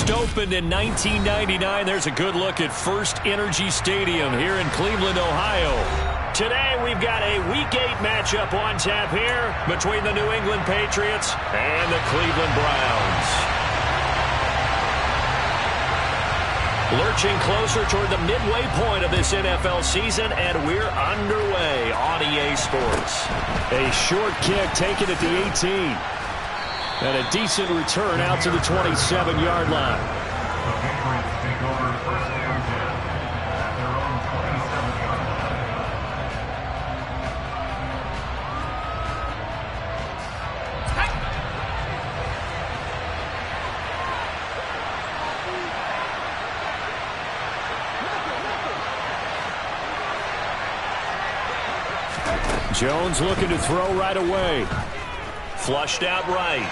First opened in 1999. There's a good look at First Energy Stadium here in Cleveland, Ohio. Today we've got a Week 8 matchup on tap here between the New England Patriots and the Cleveland Browns. Lurching closer toward the midway point of this NFL season, and we're underway on EA Sports. A short kick taken at the 18. And a decent return out to the 27-yard line. Jones looking to throw right away. Flushed out right.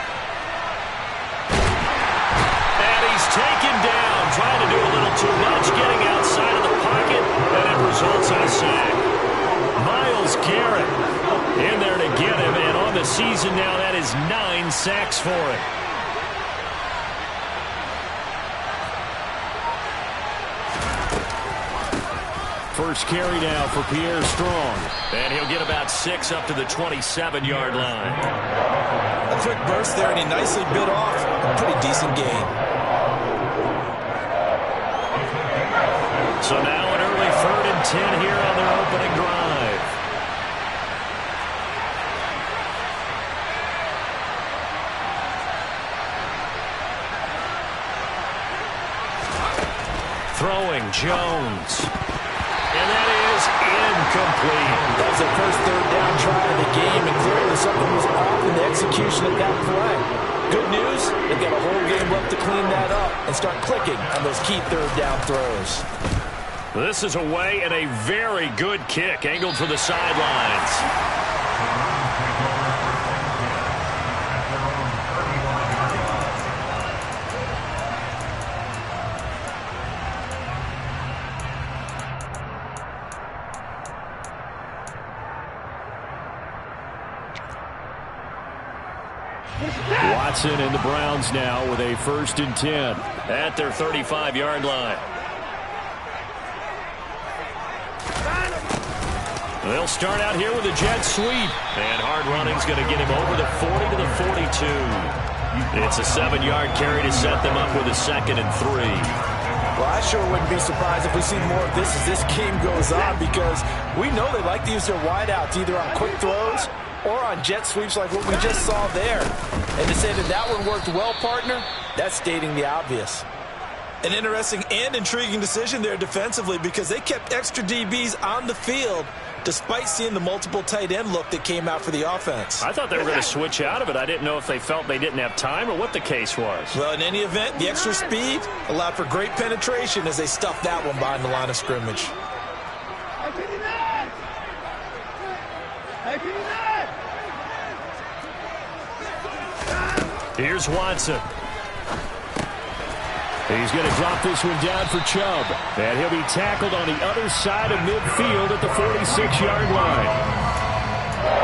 He's taken down, trying to do a little too much, getting outside of the pocket, and it results in a sack. Myles Garrett in there to get him, and on the season now, that is 9 sacks for him. First carry now for Pierre Strong. And he'll get about 6 up to the 27-yard line. A quick burst there, and he nicely bit off a pretty decent gain. So now an early 3rd and 10 here on their opening drive. Throwing Jones. And that is incomplete. That was their first 3rd down try of the game, and clearly something was off in the execution of that play. Good news, they've got a whole game left to clean that up and start clicking on those key 3rd down throws. This is away and a very good kick, angled for the sidelines. Watson and the Browns now with a 1st and 10 at their 35-yard line. They'll start out here with a jet sweep. And hard running's going to get him over the 40 to the 42. It's a 7-yard carry to set them up with a 2nd and 3. Well, I sure wouldn't be surprised if we see more of this as this game goes on, because we know they like to use their wideouts either on quick throws or on jet sweeps like what we just saw there. And to say that that one worked well, partner, that's stating the obvious. An interesting and intriguing decision there defensively, because they kept extra DBs on the field despite seeing the multiple tight end look that came out for the offense. I thought they were going to switch out of it. I didn't know if they felt they didn't have time or what the case was. Well, in any event, the extra speed allowed for great penetration as they stuffed that one behind the line of scrimmage. Here's Watson. He's going to drop this one down for Chubb. And he'll be tackled on the other side of midfield at the 46-yard line.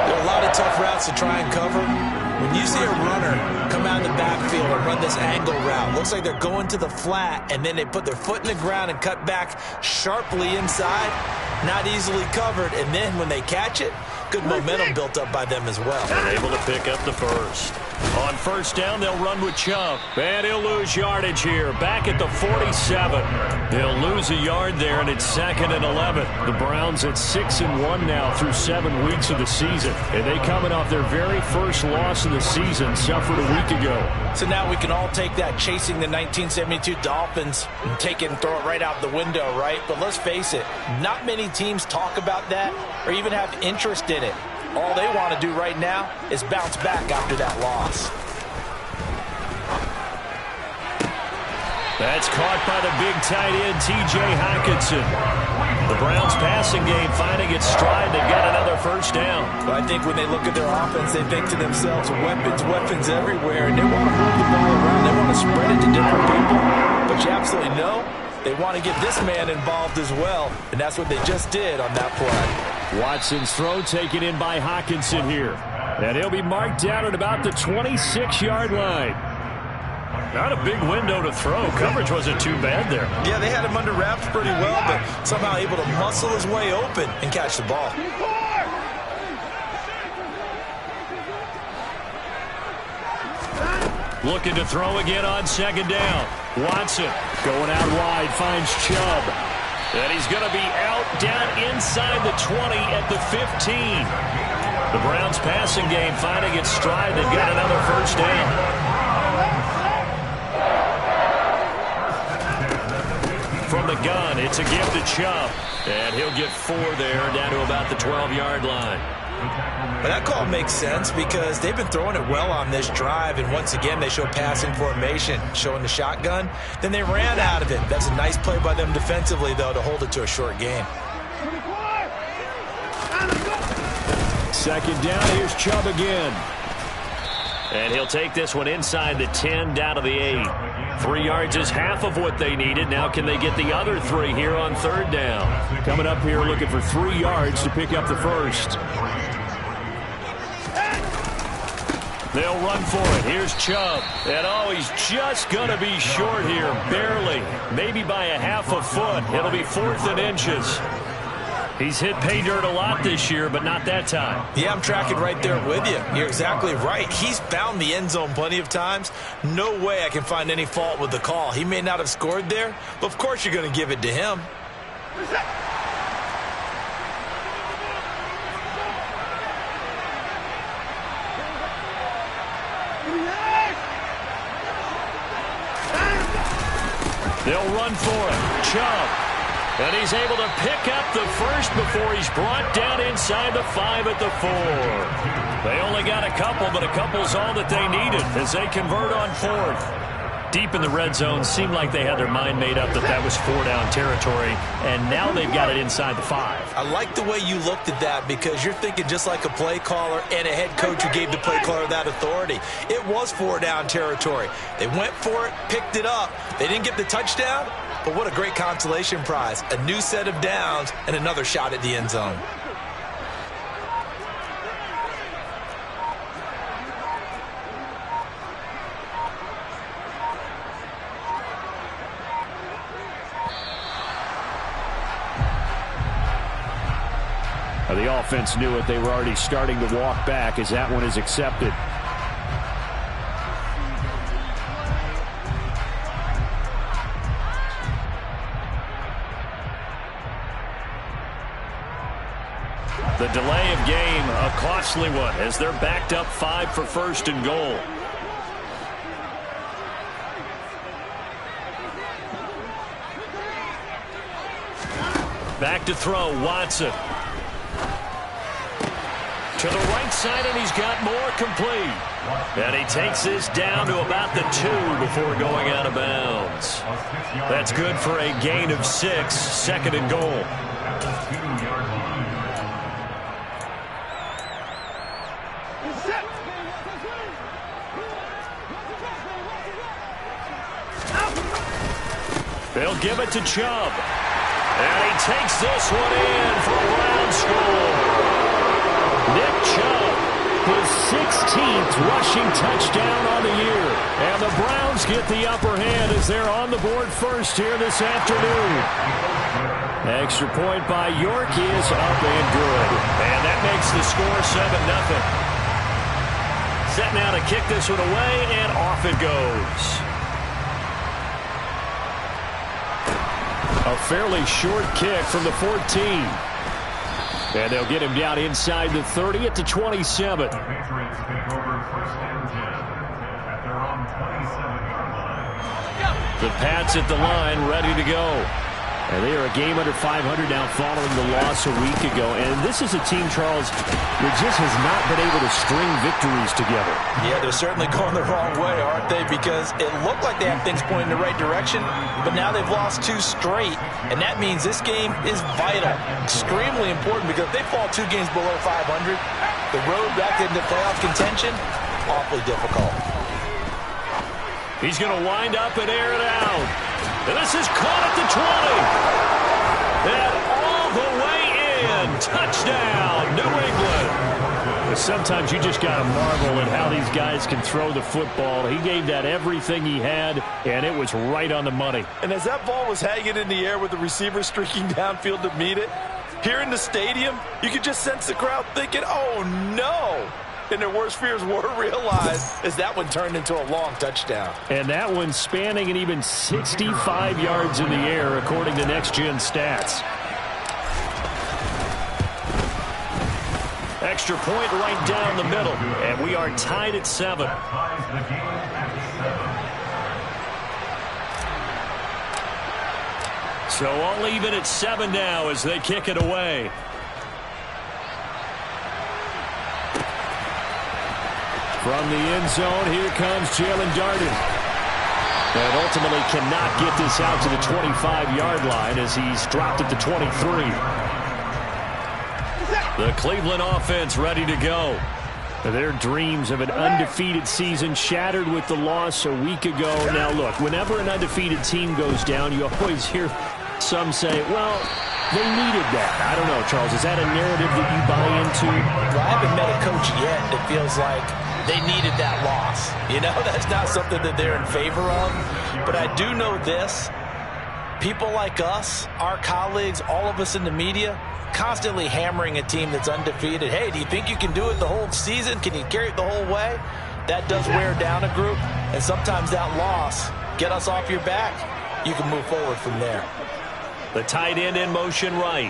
There are a lot of tough routes to try and cover. When you see a runner come out in the backfield and run this angle route, looks like they're going to the flat, and then they put their foot in the ground and cut back sharply inside. Not easily covered, and then when they catch it, good momentum built up by them as well. And able to pick up the first. On 1st down, they'll run with Chubb. And he'll lose yardage here. Back at the 47. They'll lose a yard there, and it's 2nd and 11. The Browns at 6-1 now through 7 weeks of the season. And they coming off their very first loss of the season, suffered a week ago. So now we can all take that chasing the 1972 Dolphins and take it and throw it right out the window, right? But let's face it, not many teams talk about that or even have interest in it. All they want to do right now is bounce back after that loss. That's caught by the big tight end, T.J. Hockenson. The Browns passing game finding its stride. They've got another 1st down. Well, I think when they look at their offense, they think to themselves, weapons everywhere, and they want to move the ball around. They want to spread it to different people. But you absolutely know they want to get this man involved as well, and that's what they just did on that play. Watson's throw taken in by Hockenson here. And he'll be marked down at about the 26-yard line. Not a big window to throw. Coverage wasn't too bad there. Yeah, they had him under wraps pretty well, but somehow able to muscle his way open and catch the ball. Looking to throw again on second down. Watson going out wide, finds Chubb. And he's going to be out down inside the 20 at the 15. The Browns passing game finding its stride. They've got another first down. From the gun, it's a give to Chubb. And he'll get 4 there, down to about the 12-yard line. But that call makes sense because they've been throwing it well on this drive, and once again they show passing formation, showing the shotgun. Then they ran out of it. That's a nice play by them defensively, though, to hold it to a short game. Second down, here's Chubb again. And he'll take this one inside the 10, down to the 8. 3 yards is half of what they needed. Now can they get the other 3 here on third down? Coming up here looking for 3 yards to pick up the first. They'll run for it. Here's Chubb. And oh, he's just going to be short here, barely. Maybe by a half a foot. It'll be 4th and inches. He's hit pay dirt a lot this year, but not that time. Yeah, I'm tracking right there with you. You're exactly right. He's found the end zone plenty of times. No way I can find any fault with the call. He may not have scored there, but of course you're going to give it to him. They'll run for it. Chubb. And he's able to pick up the first before he's brought down inside the 5 at the 4. They only got a couple, but a couple's all that they needed as they convert on 4th. Deep in the red zone, seemed like they had their mind made up that was 4-down territory, and now they've got it inside the 5. I like the way you looked at that because you're thinking just like a play caller and a head coach who gave the play caller that authority. It was 4-down territory. They went for it, picked it up. They didn't get the touchdown, but what a great consolation prize. A new set of downs and another shot at the end zone. The offense knew it. They were already starting to walk back as that one is accepted. The delay of game, a costly one, as they're backed up 5 for first and goal. Back to throw, Watson. To the right side, and he's got more complete. And he takes this down to about the 2 before going out of bounds. That's good for a gain of 6, second and goal. They'll give it to Chubb. And he takes this one in for a Brown score. Nick Chubb, his 16th rushing touchdown on the year. And the Browns get the upper hand as they're on the board first here this afternoon. Extra point by York is up and good. And that makes the score 7-0. Set now to kick this one away, and off it goes. A fairly short kick from the 14. And they'll get him down inside the 30 at the 27. The Pats at the line, ready to go. And they are a game under 500 now following the loss a week ago. And this is a team, Charles, that just has not been able to string victories together. Yeah, they're certainly going the wrong way, aren't they? Because it looked like they have things pointing in the right direction, but now they've lost 2 straight. And that means this game is vital, extremely important, because if they fall 2 games below 500, the road back into playoff contention, awfully difficult. He's going to wind up and air it out. And this is caught at the 20. And all the way in. Touchdown, New England. But sometimes you just got to marvel at how these guys can throw the football. He gave that everything he had, and it was right on the money. And as that ball was hanging in the air with the receiver streaking downfield to meet it, here in the stadium, you could just sense the crowd thinking, oh, no. And their worst fears were realized as that one turned into a long touchdown. And that one spanning an even 65 yards in the air, according to Next Gen Stats. Extra point right down the middle, and we are tied at 7. So all even at 7 now as they kick it away. From the end zone, here comes Jalen Darden. And ultimately cannot get this out to the 25-yard line as he's dropped at the 23. The Cleveland offense ready to go. Their dreams of an undefeated season shattered with the loss a week ago. Now, look, whenever an undefeated team goes down, you always hear some say, well, they needed that. I don't know, Charles. Is that a narrative that you buy into? Well, I haven't met a coach yet that feels like they needed that loss. You know, that's not something that they're in favor of. But I do know this. People like us, our colleagues, all of us in the media, constantly hammering a team that's undefeated. Hey, do you think you can do it the whole season? Can you carry it the whole way? That does wear down a group. And sometimes that loss, get us off your back, you can move forward from there. The tight end in motion right.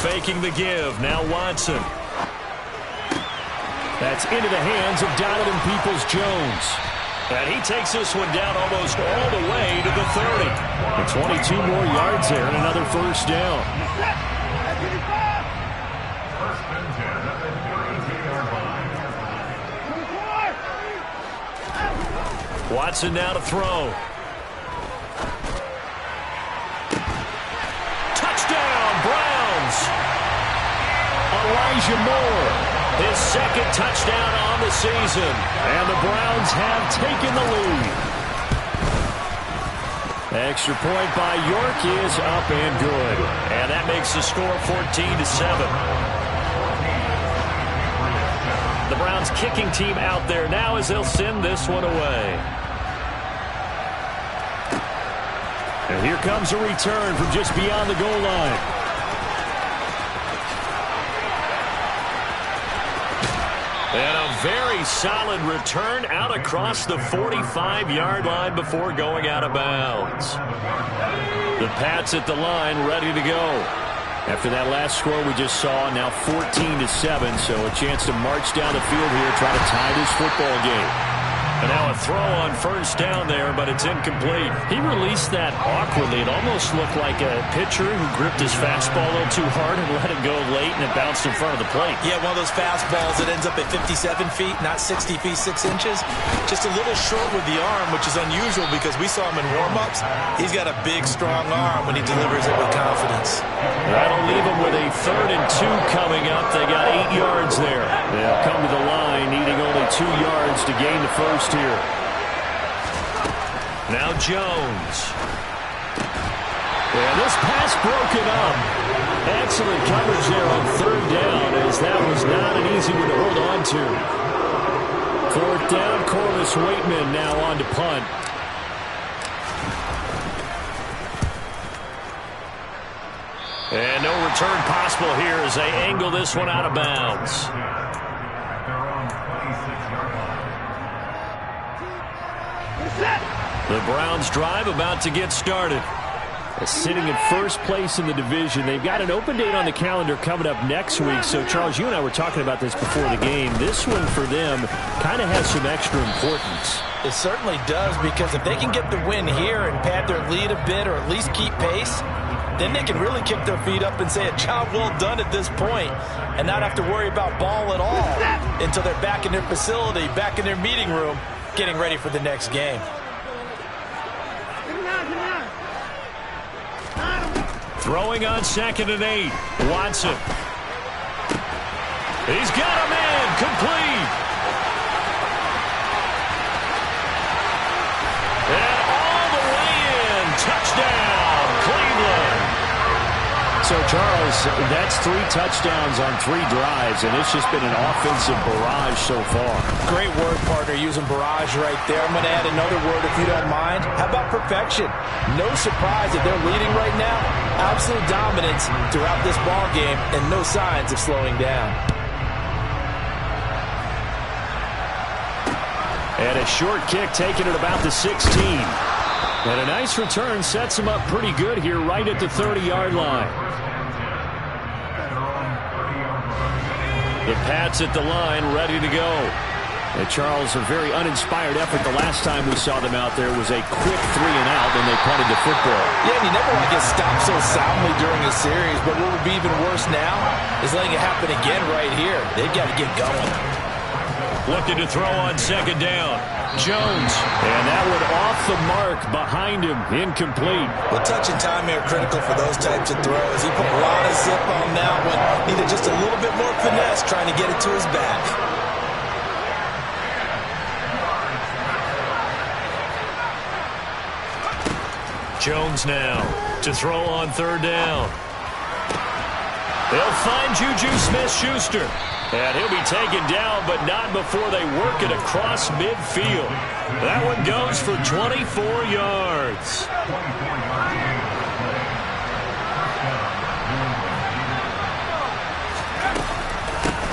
Faking the give. Now Watson. That's into the hands of Donovan Peoples-Jones. And he takes this one down almost all the way to the 30. And 22 more yards there and another first down. Watson now to throw. Touchdown, Browns. Elijah Moore. His second touchdown on the season. And the Browns have taken the lead. Extra point by York is up and good. And that makes the score 14-7. The Browns kicking team out there now as they'll send this one away. And here comes a return from just beyond the goal line. And a very solid return out across the 45-yard line before going out of bounds. The Pats at the line ready to go. After that last score we just saw, now 14-7, so a chance to march down the field here, try to tie this football game. And now a throw on first down there, but it's incomplete. He released that awkwardly. It almost looked like a pitcher who gripped his fastball a little too hard and let it go late, and it bounced in front of the plate. Yeah, one of those fastballs that ends up at 57 feet, not 60 feet, 6 inches. Just a little short with the arm, which is unusual because we saw him in warm-ups. He's got a big, strong arm when he delivers it with confidence. That'll leave him with a 3rd and 2 coming up. They got 8 yards there. They'll come to the line, needing only 2 yards to gain the first here. Now Jones. And this pass broken up. Excellent coverage there on 3rd down, as that was not an easy one to hold on to. 4th down, Corliss Waitman now on to punt. And no return possible here as they angle this one out of bounds. The Browns drive about to get started. Sitting in first place in the division. They've got an open date on the calendar coming up next week. So, Charles, you and I were talking about this before the game. This one for them kind of has some extra importance. It certainly does, because if they can get the win here and pad their lead a bit or at least keep pace, then they can really kick their feet up and say a job well done at this point and not have to worry about ball at all until they're back in their facility, back in their meeting room, getting ready for the next game. Throwing on 2nd and 8. Watson. He's got a man. Complete. And all the way in. Touchdown, Cleveland. So, Charles, that's 3 touchdowns on 3 drives, and it's just been an offensive barrage so far. Great word, partner, using barrage right there. I'm going to add another word if you don't mind. How about perfection? No surprise that they're leading right now. Absolute dominance throughout this ball game and no signs of slowing down. And a short kick taken at about the 16. And a nice return sets him up pretty good here right at the 30-yard line. The Pats at the line, ready to go. And Charles, a very uninspired effort. The last time we saw them out there was a quick 3-and-out, and they punted the football. Yeah, and you never want to get stopped so soundly during a series, but what would be even worse now is letting it happen again right here. They've got to get going. Looking to throw on 2nd down. Jones. And that one off the mark behind him. Incomplete. Well, touch and timing are critical for those types of throws. He put a lot of zip on that one. Needed just a little bit more finesse trying to get it to his back. Jones now to throw on 3rd down. They'll find Juju Smith-Schuster. And he'll be taken down, but not before they work it across midfield. That one goes for 24 yards.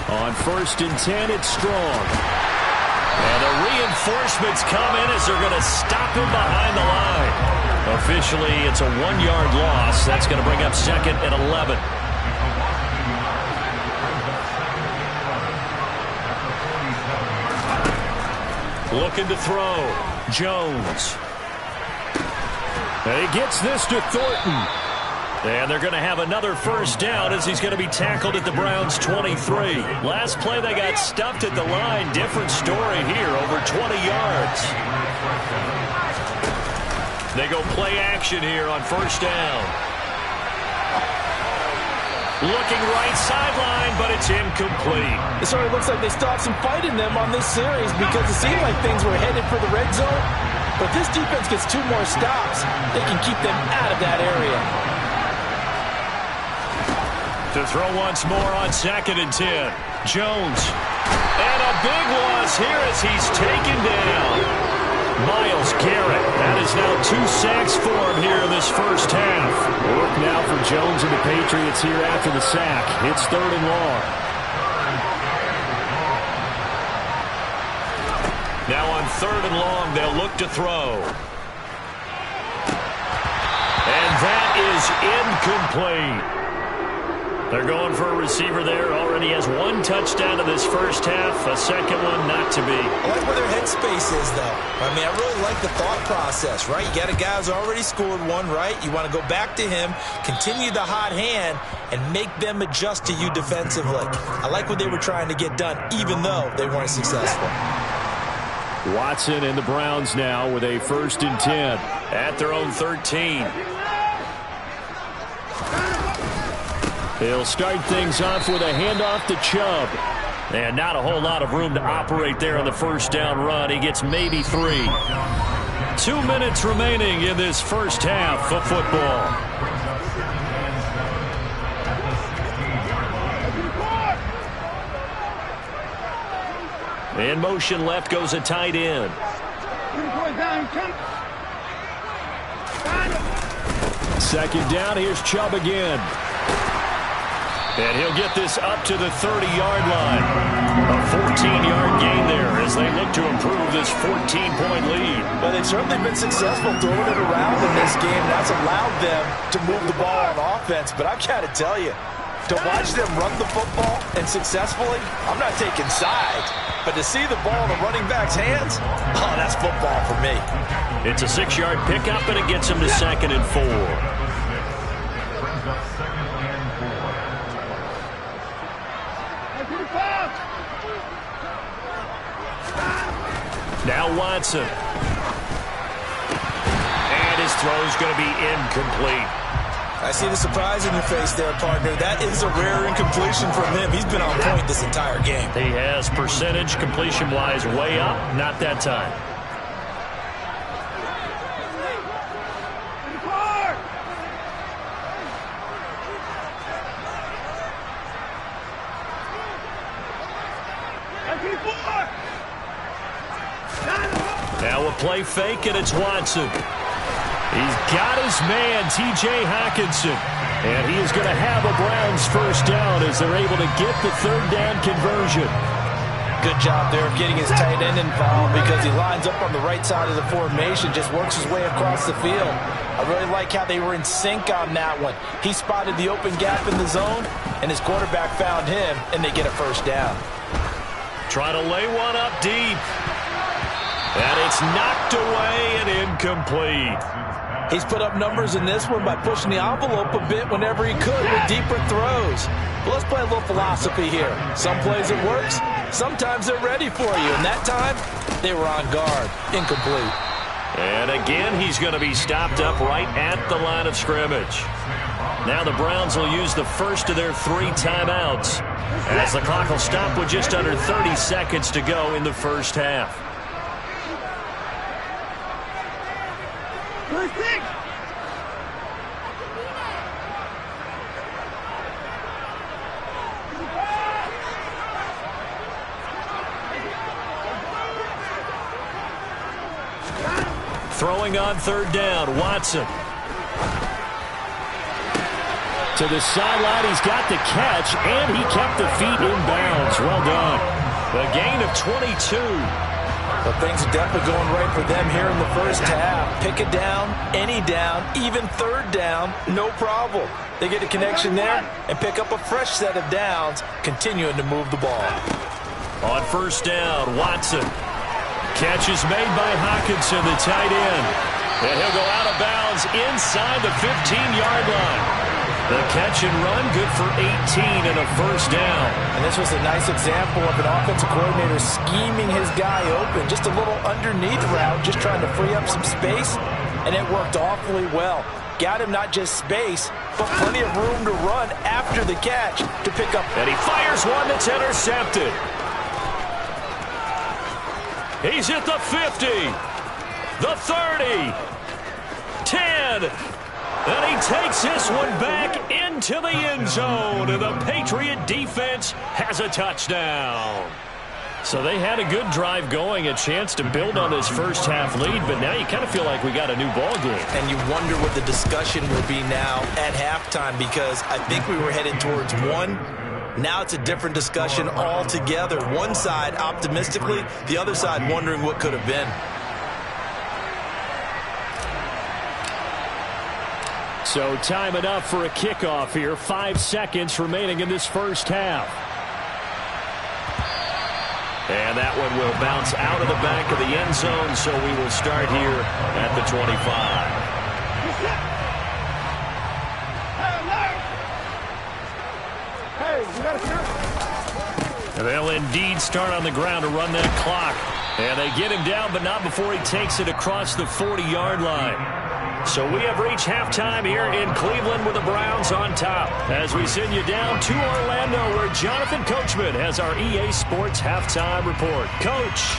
On 1st and 10, it's Strong. And the reinforcements come in as they're going to stop him behind the line. Officially, it's a 1-yard loss. That's going to bring up 2nd and 11. Looking to throw. Jones. And he gets this to Thornton. And they're going to have another 1st down as he's going to be tackled at the Browns' 23. Last play they got stuffed at the line. Different story here, over 20 yards. They go play action here on 1st down. Looking right sideline, but it's incomplete. It sort of looks like they still have some fight in them on this series because it seemed like things were headed for the red zone. But this defense gets 2 more stops. They can keep them out of that area. To throw once more on 2nd and 10. Jones. And a big loss here as he's taken down. Myles Garrett. That is now 2 sacks for him here in this 1st half. Work now for Jones and the Patriots here after the sack. It's 3rd and long. Now on 3rd and long, they'll look to throw. And that is incomplete. They're going for a receiver there. Already has 1 touchdown in this 1st half. A 2nd one not to be. I like where their headspace is, though. I mean, I really like the thought process, right? You got a guy who's already scored 1, right? You want to go back to him, continue the hot hand, and make them adjust to you defensively. I like what they were trying to get done, even though they weren't successful. Watson and the Browns now with a 1st and 10 at their own 13. He'll start things off with a handoff to Chubb. And not a whole lot of room to operate there on the 1st down run. He gets maybe 3. 2 minutes remaining in this 1st half of football. In motion left goes a tight end. 2nd down, here's Chubb again. And he'll get this up to the 30-yard line. A 14-yard gain there as they look to improve this 14-point lead. But they've certainly been successful throwing it around in this game. That's allowed them to move the ball on offense. But I've got to tell you, to watch them run the football and successfully, I'm not taking sides. But to see the ball in the running back's hands, oh, that's football for me. It's a 6-yard pickup, and it gets them to 2nd and 4. Now Watson. And his throw's going to be incomplete. I see the surprise in your face there, partner. That is a rare incompletion from him. He's been on point this entire game. He has percentage completion-wise way up. Not that time. Now a play fake, and it's Watson. He's got his man, T.J. Hockenson. And he is going to have a Browns first down as they're able to get the third down conversion. Good job there of getting his tight end involved because he lines up on the right side of the formation, just works his way across the field. I really like how they were in sync on that one. He spotted the open gap in the zone, and his quarterback found him, and they get a first down. Try to lay one up deep. And it's knocked away and incomplete. He's put up numbers in this one by pushing the envelope a bit whenever he could with deeper throws. But let's play a little philosophy here. Some plays it works, sometimes they're ready for you. And that time, they were on guard. Incomplete. And again, he's going to be stopped up right at the line of scrimmage. Now the Browns will use the first of their 3 timeouts, as the clock will stop with just under 30 seconds to go in the first half. Throwing on third down, Watson. To the sideline, he's got the catch, and he kept the feet in bounds. Well done. A gain of 22. But things are definitely going right for them here in the first half. Pick a down, any down, even third down, no problem. They get a connection there and pick up a fresh set of downs, continuing to move the ball. On first down, Watson. Catch is made by Hockenson, the tight end. And he'll go out of bounds inside the 15-yard line. The catch and run, good for 18 and a first down. And this was a nice example of an offensive coordinator scheming his guy open. Just a little underneath route, just trying to free up some space, and it worked awfully well. Got him not just space, but plenty of room to run after the catch to pick up. And he fires one that's intercepted. He's at the 50, the 30, 10, and he takes this one back into the end zone, and the Patriot defense has a touchdown. So they had a good drive going, a chance to build on this first half lead, but now you kind of feel like we got a new ball game. And you wonder what the discussion will be now at halftime, because I think we were headed towards one. Now it's a different discussion altogether. One side optimistically, the other side wondering what could have been. So time enough for a kickoff here. 5 seconds remaining in this first half. And that one will bounce out of the back of the end zone, so we will start here at the 25. They'll indeed start on the ground to run that clock. And they get him down, but not before he takes it across the 40-yard line. So we have reached halftime here in Cleveland with the Browns on top, as we send you down to Orlando, where Jonathan Coachman has our EA Sports halftime report. Coach.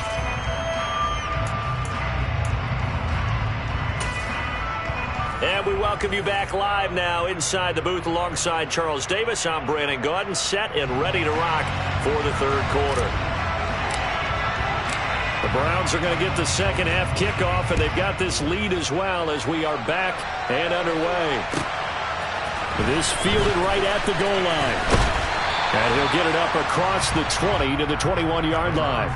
And we welcome you back live now inside the booth alongside Charles Davis. I'm Brandon Gaudin, set and ready to rock for the third quarter. The Browns are going to get the second half kickoff, and they've got this lead as well as we are back and underway. This fielded right at the goal line. And he'll get it up across the 20 to the 21-yard line.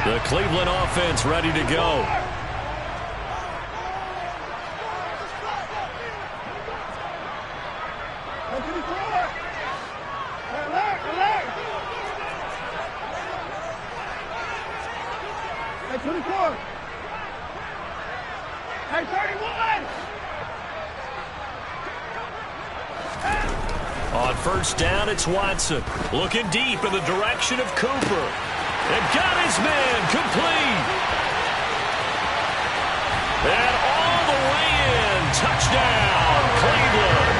The Cleveland offense ready to go. On first down, it's Watson. Looking deep in the direction of Cooper. And got his man complete. And all the way in. Touchdown, Cleveland.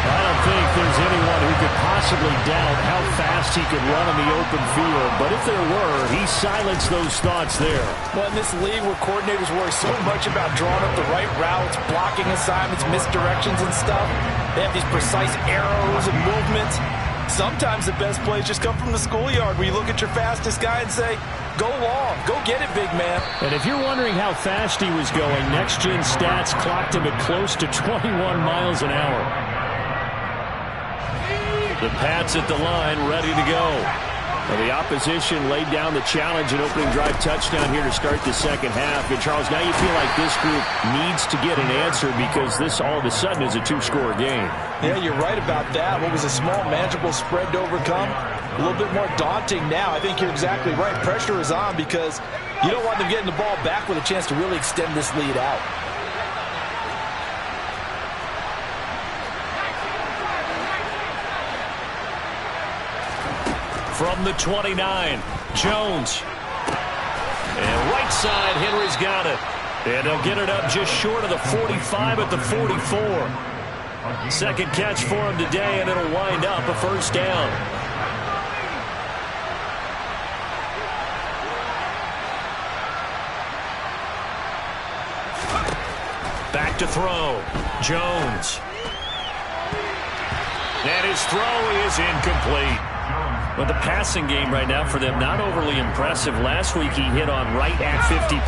I don't think there's anyone who could possibly possibly doubt how fast he could run on the open field, but if there were, he silenced those thoughts there. Well, in this league where coordinators worry so much about drawing up the right routes, blocking assignments, misdirections and stuff, they have these precise arrows and movements. Sometimes the best plays just come from the schoolyard where you look at your fastest guy and say, go long, go get it, big man. And if you're wondering how fast he was going, Next Gen Stats clocked him at close to 21 miles an hour. The Pats at the line, ready to go. And the opposition laid down the challenge and opening drive touchdown here to start the second half. And, Charles, now you feel like this group needs to get an answer because this all of a sudden is a two-score game. Yeah, you're right about that. What was a small, manageable spread to overcome? A little bit more daunting now. I think you're exactly right. Pressure is on because you don't want them getting the ball back with a chance to really extend this lead out. From the 29, Jones. And right side, Henry's got it. And he'll get it up just short of the 45 at the 44. Second catch for him today, and it'll wind up a first down. Back to throw. Jones. And his throw is incomplete. But the passing game right now for them, not overly impressive. Last week he hit on right at 50%.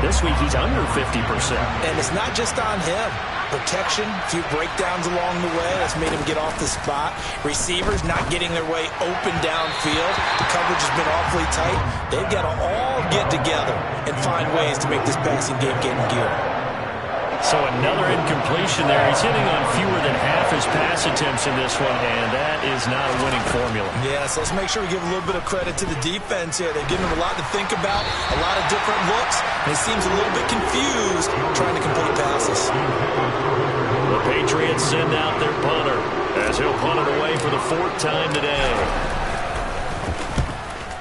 This week he's under 50%. And it's not just on him. Protection, a few breakdowns along the way. That's made him get off the spot. Receivers not getting their way open downfield. The coverage has been awfully tight. They've got to all get together and find ways to make this passing game get in gear. So another incompletion there. He's hitting on fewer than half his pass attempts in this one, and that is not a winning formula. Yeah, so let's make sure we give a little bit of credit to the defense here. They've given him a lot to think about, a lot of different looks, and he seems a little bit confused trying to complete passes. The Patriots send out their punter as he'll punt it away for the fourth time today.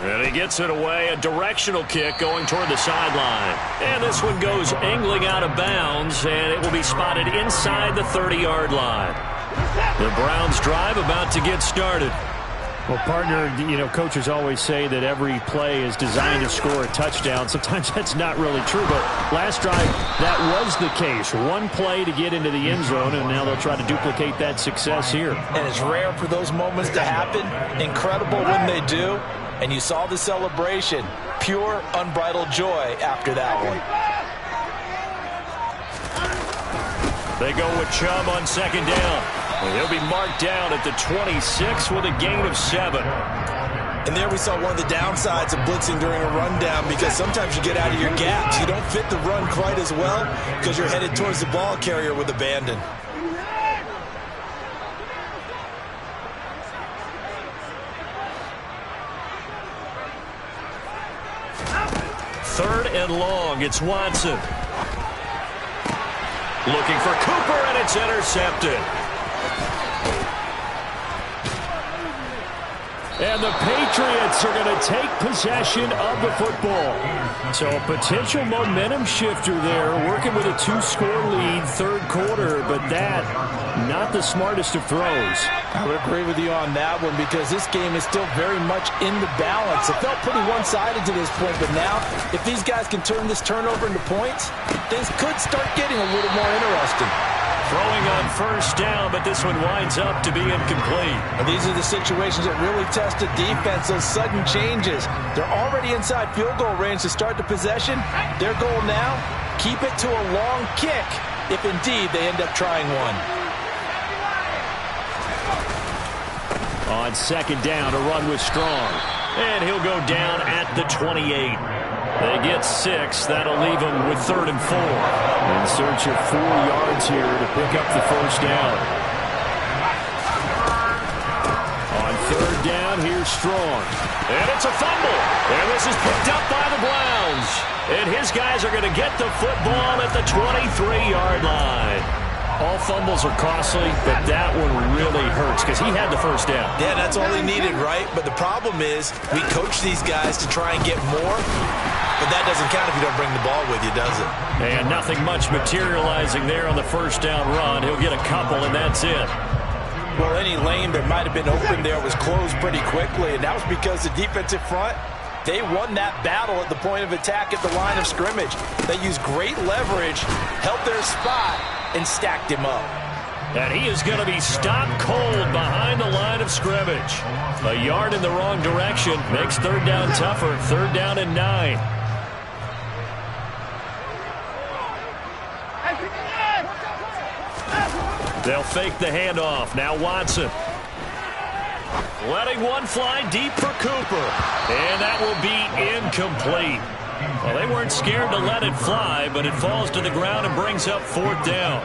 And he gets it away, a directional kick going toward the sideline. And this one goes angling out of bounds, and it will be spotted inside the 30-yard line. The Browns drive about to get started. Well, partner, you know, coaches always say that every play is designed to score a touchdown. Sometimes that's not really true, but last drive, that was the case. One play to get into the end zone, and now they'll try to duplicate that success here. And it's rare for those moments to happen. Incredible when they do. And you saw the celebration. Pure, unbridled joy after that one. They go with Chubb on second down. And he'll be marked down at the 26 with a gain of 7. And there we saw one of the downsides of blitzing during a rundown because sometimes you get out of your gaps. You don't fit the run quite as well because you're headed towards the ball carrier with abandon. Third and long, it's Watson. Looking for Cooper, and it's intercepted. And the Patriots are going to take possession of the football. So a potential momentum shifter there, working with a 2-score lead, third quarter, but that, not the smartest of throws. I would agree with you on that one because this game is still very much in the balance. It felt pretty one-sided to this point, but now if these guys can turn this turnover into points, things could start getting a little more interesting. Throwing on first down, but this one winds up to be incomplete. And these are the situations that really test a defense, those sudden changes. They're already inside field goal range to start the possession. Their goal now, keep it to a long kick if indeed they end up trying one. On second down, a run with Strong. And he'll go down at the 28. They get 6. That'll leave them with 3rd and 4. In search of 4 yards here to pick up the first down. On third down, here's Strong. And it's a fumble. And this is picked up by the Browns. And his guys are going to get the football at the 23-yard line. All fumbles are costly, but that one really hurts because he had the first down. Yeah, that's all he needed, right? But the problem is we coach these guys to try and get more, but that doesn't count if you don't bring the ball with you, does it? And nothing much materializing there on the first down run. He'll get a couple, and that's it. Well, any lane that might have been open there was closed pretty quickly, and that was because the defensive front, they won that battle at the point of attack at the line of scrimmage. They used great leverage, held their spot, and stacked him up. And he is going to be stopped cold behind the line of scrimmage. A yard in the wrong direction makes third down tougher. Third down and 9. They'll fake the handoff. Now Watson. Letting one fly deep for Cooper. And that will be incomplete. Well, they weren't scared to let it fly, but it falls to the ground and brings up fourth down.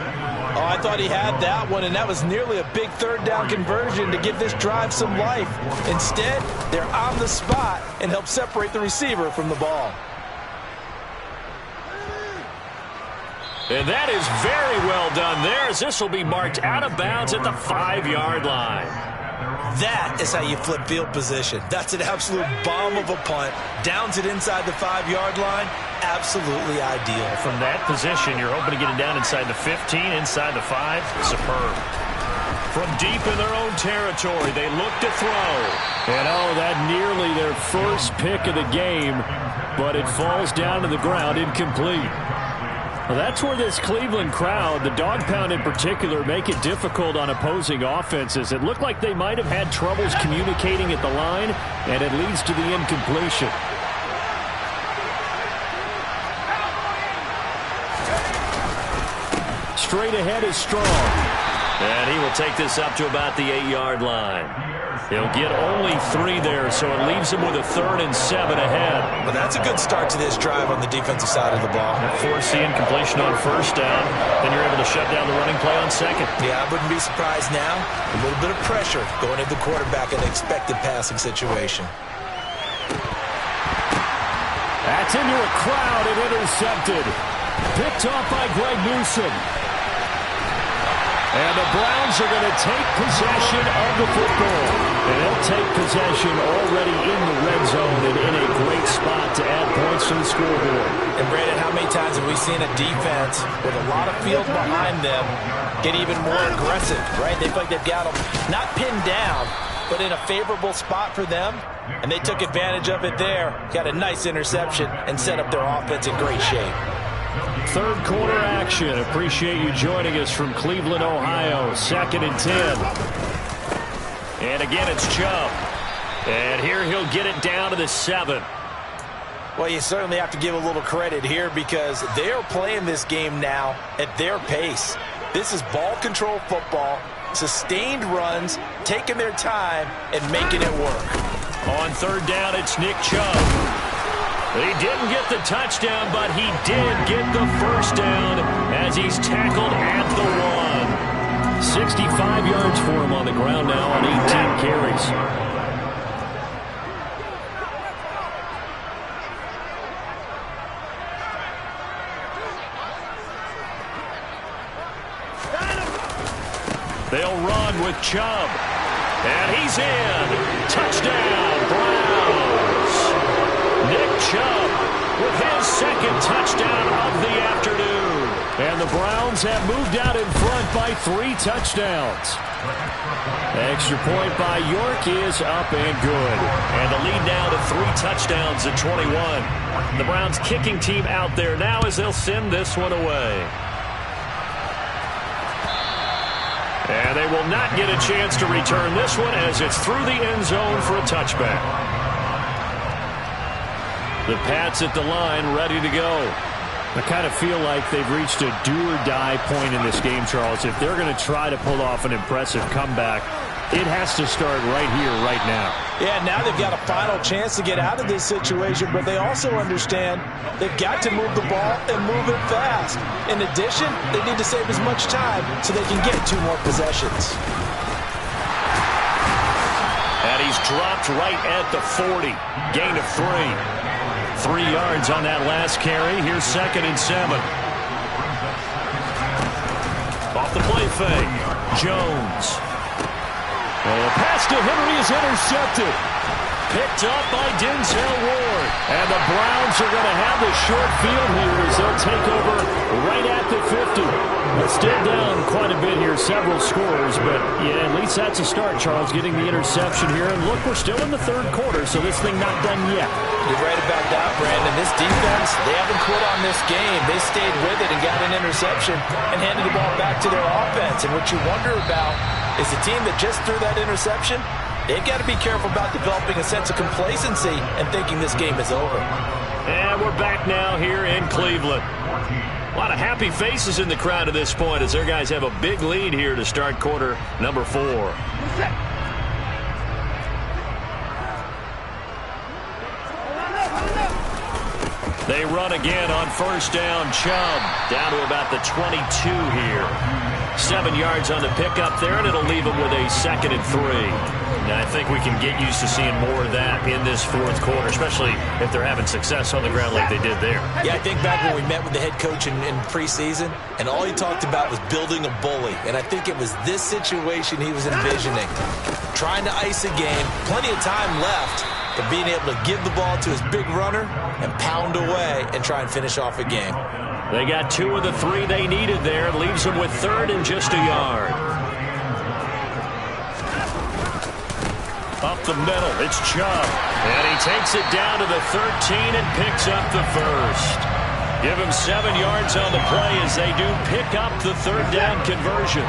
Oh, I thought he had that one, and that was nearly a big third down conversion to give this drive some life. Instead, they're on the spot and help separate the receiver from the ball. And that is very well done there, as this will be marked out of bounds at the 5-yard line. That is how you flip field position. That's an absolute bomb of a punt. Downs it inside the 5-yard line. Absolutely ideal. From that position, you're hoping to get it down inside the 15, inside the 5. Superb. From deep in their own territory, they look to throw. And oh, that nearly their first pick of the game, but it falls down to the ground incomplete. Well, that's where this Cleveland crowd, the dog pound in particular, make it difficult on opposing offenses. It looked like they might have had troubles communicating at the line, and it leads to the incompletion. Straight ahead is Strong. And he will take this up to about the 8-yard line. He'll get only 3 there, so it leaves him with a 3rd and 7 ahead. Well, that's a good start to this drive on the defensive side of the ball. Force the incompletion on first down. Then you're able to shut down the running play on second. Yeah, I wouldn't be surprised now. A little bit of pressure going into the quarterback in an expected passing situation. That's into a crowd and intercepted. Picked off by Greg Newsome. And the Browns are going to take possession of the football. And they'll take possession already in the red zone and in a great spot to add points to the scoreboard. And Brandon, how many times have we seen a defense with a lot of field behind them get even more aggressive, right? They feel like they've got them not pinned down, but in a favorable spot for them. And they took advantage of it there. Got a nice interception and set up their offense in great shape. Third quarter action. Appreciate you joining us from Cleveland, Ohio. 2nd and 10. And again, it's Chubb. And here he'll get it down to the 7. Well, you certainly have to give a little credit here because they are playing this game now at their pace. This is ball control football, sustained runs, taking their time, and making it work. On third down, it's Nick Chubb. He didn't get the touchdown, but he did get the first down as he's tackled at the 1. 65 yards for him on the ground now on 18 carries. They'll run with Chubb. And he's in. Touchdown, Browns. Nick Chubb with his 2nd touchdown of the afternoon. And the Browns have moved out in front by 3 touchdowns. Extra point by York is up and good. And the lead now to 3 touchdowns at 21. The Browns kicking team out there now as they'll send this one away. And they will not get a chance to return this one as it's through the end zone for a touchback. The Pats at the line, ready to go. I kind of feel like they've reached a do-or-die point in this game, Charles. If they're going to try to pull off an impressive comeback, it has to start right here, right now. Yeah, now they've got a final chance to get out of this situation, but they also understand they've got to move the ball and move it fast. In addition, they need to save as much time so they can get 2 more possessions. And he's dropped right at the 40. Gain of 3. 3 yards on that last carry. Here's 2nd and 7. Off the play fake. Jones. And the pass to Henry is intercepted. picked up by Denzel Ward. And the Browns are going to have the short field here as they'll take over right at the 50. It's still down quite a bit here, several scores, but yeah, at least that's a start, Charles, getting the interception here. And look, we're still in the third quarter, so this thing not done yet. You're right about that, Brandon. This defense, they haven't quit on this game. They stayed with it and got an interception and handed the ball back to their offense. And what you wonder about is the team that just threw that interception, they've got to be careful about developing a sense of complacency and thinking this game is over. And we're back now here in Cleveland. A lot of happy faces in the crowd at this point as their guys have a big lead here to start quarter number 4. They run again on first down. Chubb down to about the 22 here. 7 yards on the pickup there, and it'll leave them with a 2nd and 3. Now, I think we can get used to seeing more of that in this fourth quarter, especially if they're having success on the ground like they did there. Yeah, I think back when we met with the head coach in preseason, and all he talked about was building a bully. And I think it was this situation he was envisioning. Trying to ice a game, plenty of time left, but being able to give the ball to his big runner and pound away and try and finish off a game. They got 2 of the 3 they needed there. It leaves them with 3rd and just a yard. Up the middle, it's Chubb. And he takes it down to the 13 and picks up the 1st. Give him 7 yards on the play as they do pick up the 3rd down conversion.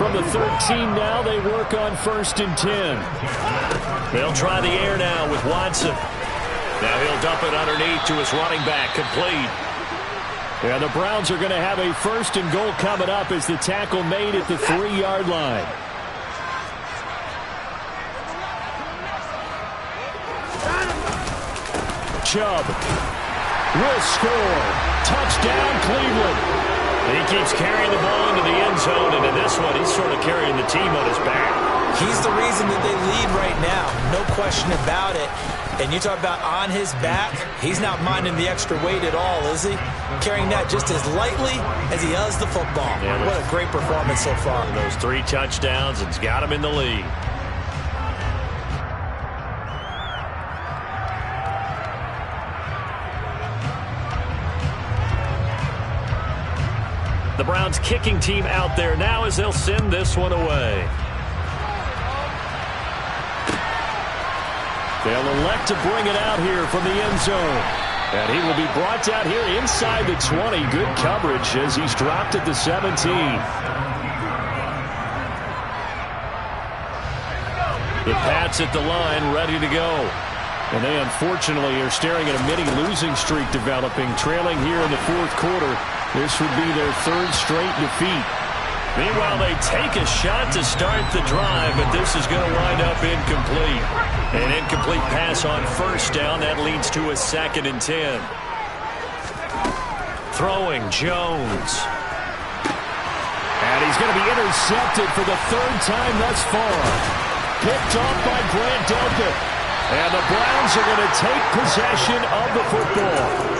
From the 13 now, they work on 1st and 10. They'll try the air now with Watson. Now he'll dump it underneath to his running back, complete. Yeah, the Browns are going to have a 1st and goal coming up as the tackle made at the 3-yard line. Chubb will score. Touchdown, Cleveland. He keeps carrying the ball into the end zone, and in this one, he's sort of carrying the team on his back. He's the reason that they lead right now, no question about it. And you talk about on his back, he's not minding the extra weight at all, is he? Carrying that just as lightly as he does the football. Yeah, what a great performance so far. Those 3 touchdowns, it's got him in the lead. The Browns kicking team out there now as they'll send this one away. They'll elect to bring it out here from the end zone. And he will be brought out here inside the 20. Good coverage as he's dropped at the 17. The Pats at the line, ready to go. And they unfortunately are staring at a mini losing streak developing, trailing here in the fourth quarter. This would be their 3rd straight defeat. Meanwhile, they take a shot to start the drive, but this is going to wind up incomplete. An incomplete pass on first down. That leads to a 2nd and 10. Throwing, Jones. And he's going to be intercepted for the 3rd time thus far. Picked off by Grant Delpit. And the Browns are going to take possession of the football.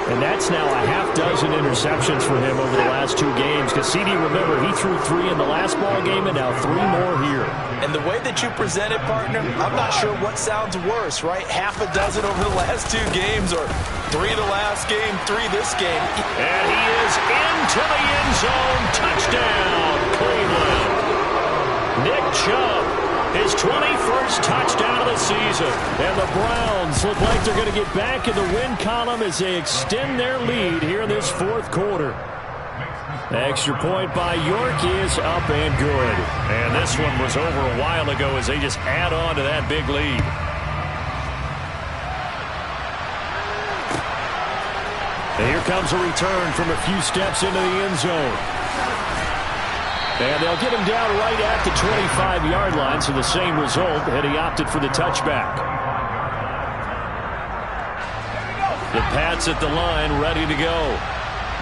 And that's now a half-dozen interceptions for him over the last 2 games. Because CD, remember, he threw 3 in the last ball game and now 3 more here. And the way that you present it, partner, I'm not sure what sounds worse, right? Half a dozen over the last 2 games or 3 the last game, 3 this game. And he is into the end zone. Touchdown, Cleveland. Nick Chubb. His 21st touchdown of the season. And the Browns look like they're going to get back in the win column as they extend their lead here in this fourth quarter. The extra point by York is up and good. And this one was over a while ago as they just add on to that big lead. And here comes a return from a few steps into the end zone. And they'll get him down right at the 25-yard line, so the same result had he opted for the touchback. The Pats at the line, ready to go.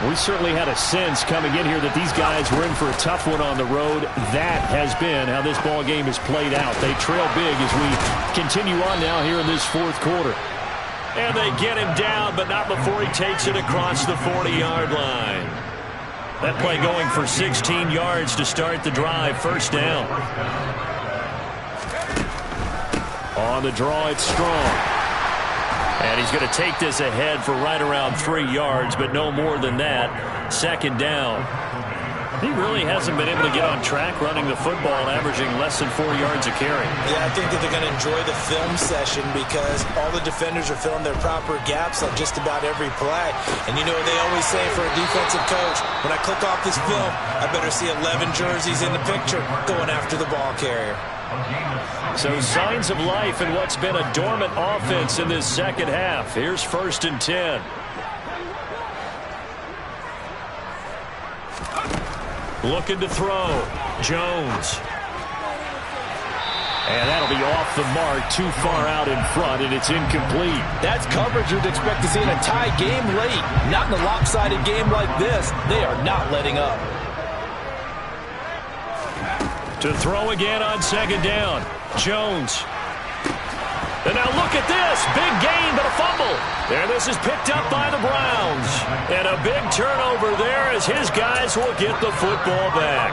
We certainly had a sense coming in here that these guys were in for a tough one on the road. That has been how this ball game has played out. They trail big as we continue on now here in this fourth quarter. And they get him down, but not before he takes it across the 40-yard line. That play going for 16 yards to start the drive. First down. On the draw, it's Strong. And he's going to take this ahead for right around 3 yards, but no more than that. Second down. He really hasn't been able to get on track running the football, averaging less than 4 yards a carry. Yeah, I think that they're going to enjoy the film session because all the defenders are filling their proper gaps on just about every play. And you know what they always say for a defensive coach, when I click off this film, I better see 11 jerseys in the picture going after the ball carrier. So signs of life in what's been a dormant offense in this second half. Here's 1st and 10. Looking to throw. Jones. And that'll be off the mark, too far out in front, and it's incomplete. That's coverage you'd expect to see in a tie game late. Not in a lopsided game like this. They are not letting up. To throw again on 2nd down. Jones. And now look at this. Big gain, but a fumble. And this is picked up by the Browns. And a big turnover there as his guys will get the football back.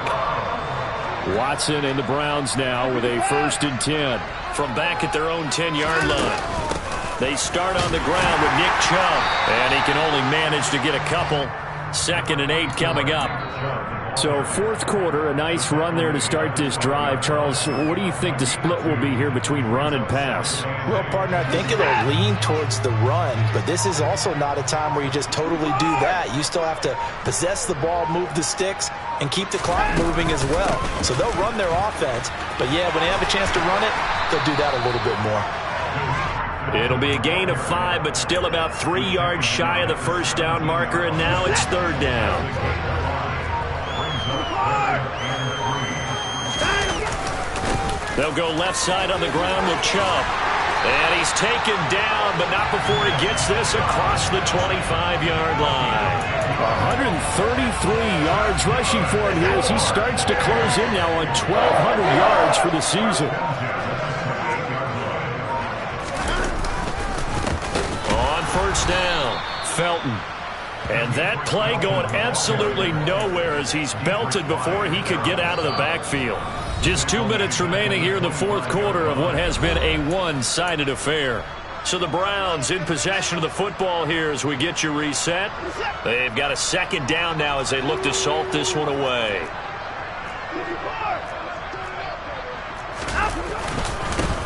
Watson and the Browns now with a 1st and 10 from back at their own 10-yard line. They start on the ground with Nick Chubb. And he can only manage to get a couple. 2nd and 8 coming up. So 4th quarter, a nice run there to start this drive. Charles, what do you think the split will be here between run and pass? Well, partner, I think it'll lean towards the run, but this is also not a time where you just totally do that. You still have to possess the ball, move the sticks, and keep the clock moving as well. So they'll run their offense, but yeah, when they have a chance to run it, they'll do that a little bit more. It'll be a gain of 5, but still about 3 yards shy of the 1st down marker, and now it's 3rd down. They'll go left side on the ground with Chubb. And he's taken down, but not before he gets this across the 25-yard line. 133 yards rushing for him here as he starts to close in now on 1,200 yards for the season. On 1st down, Felton. And that play going absolutely nowhere as he's belted before he could get out of the backfield. Just 2 minutes remaining here in the 4th quarter of what has been a one-sided affair. So the Browns in possession of the football here as we get you reset. They've got a 2nd down now as they look to salt this one away.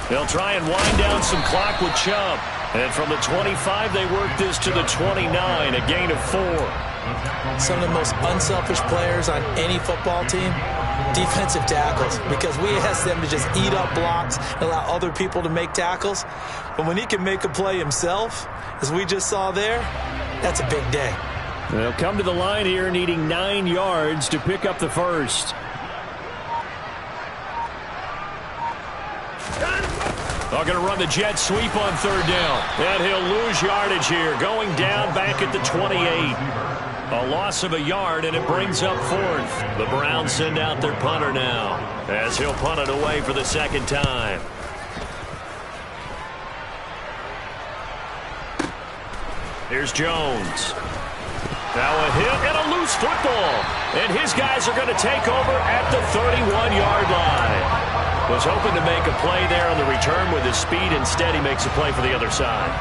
They'll try and wind down some clock with Chubb. And from the 25, they work this to the 29, a gain of 4. Some of the most unselfish players on any football team, defensive tackles, because we ask them to just eat up blocks and allow other people to make tackles. But when he can make a play himself, as we just saw there, that's a big day. They'll come to the line here needing 9 yards to pick up the 1st. They're going to run the jet sweep on 3rd down. And he'll lose yardage here, going down back at the 28. A loss of a yard, and it brings up 4th. The Browns send out their punter now, as he'll punt it away for the 2nd time. Here's Jones. Now a hit and a loose football. And his guys are going to take over at the 31-yard line. Was hoping to make a play there on the return with his speed. Instead, he makes a play for the other side.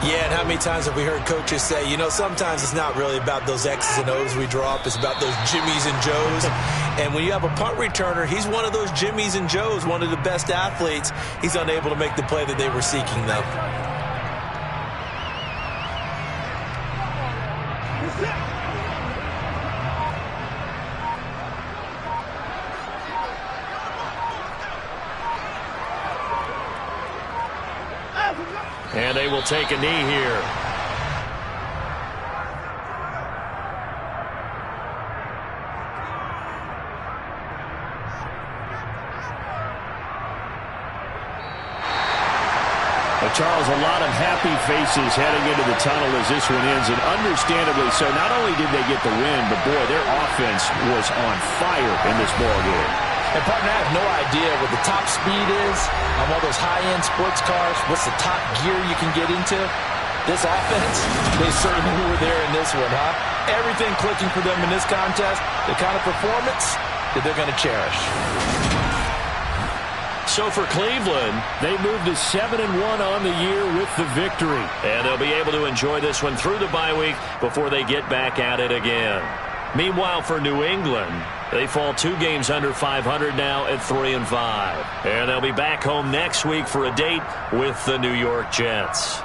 Yeah, and how many times have we heard coaches say, you know, sometimes it's not really about those X's and O's we draw up. It's about those Jimmies and Joes. And when you have a punt returner, he's one of those Jimmies and Joes, one of the best athletes. He's unable to make the play that they were seeking, though. And they will take a knee here. Charles, a lot of happy faces heading into the tunnel as this one ends, and understandably so. Not only did they get the win, but boy, their offense was on fire in this ball game. And partner, I have no idea what the top speed is on all those high-end sports cars. What's the top gear you can get into? This offense, they certainly were there in this one, huh? Everything clicking for them in this contest, the kind of performance that they're going to cherish. So for Cleveland, they moved to 7-1 on the year with the victory. And they'll be able to enjoy this one through the bye week before they get back at it again. Meanwhile, for New England, they fall 2 games under 500 now at 3-5. And they'll be back home next week for a date with the New York Jets.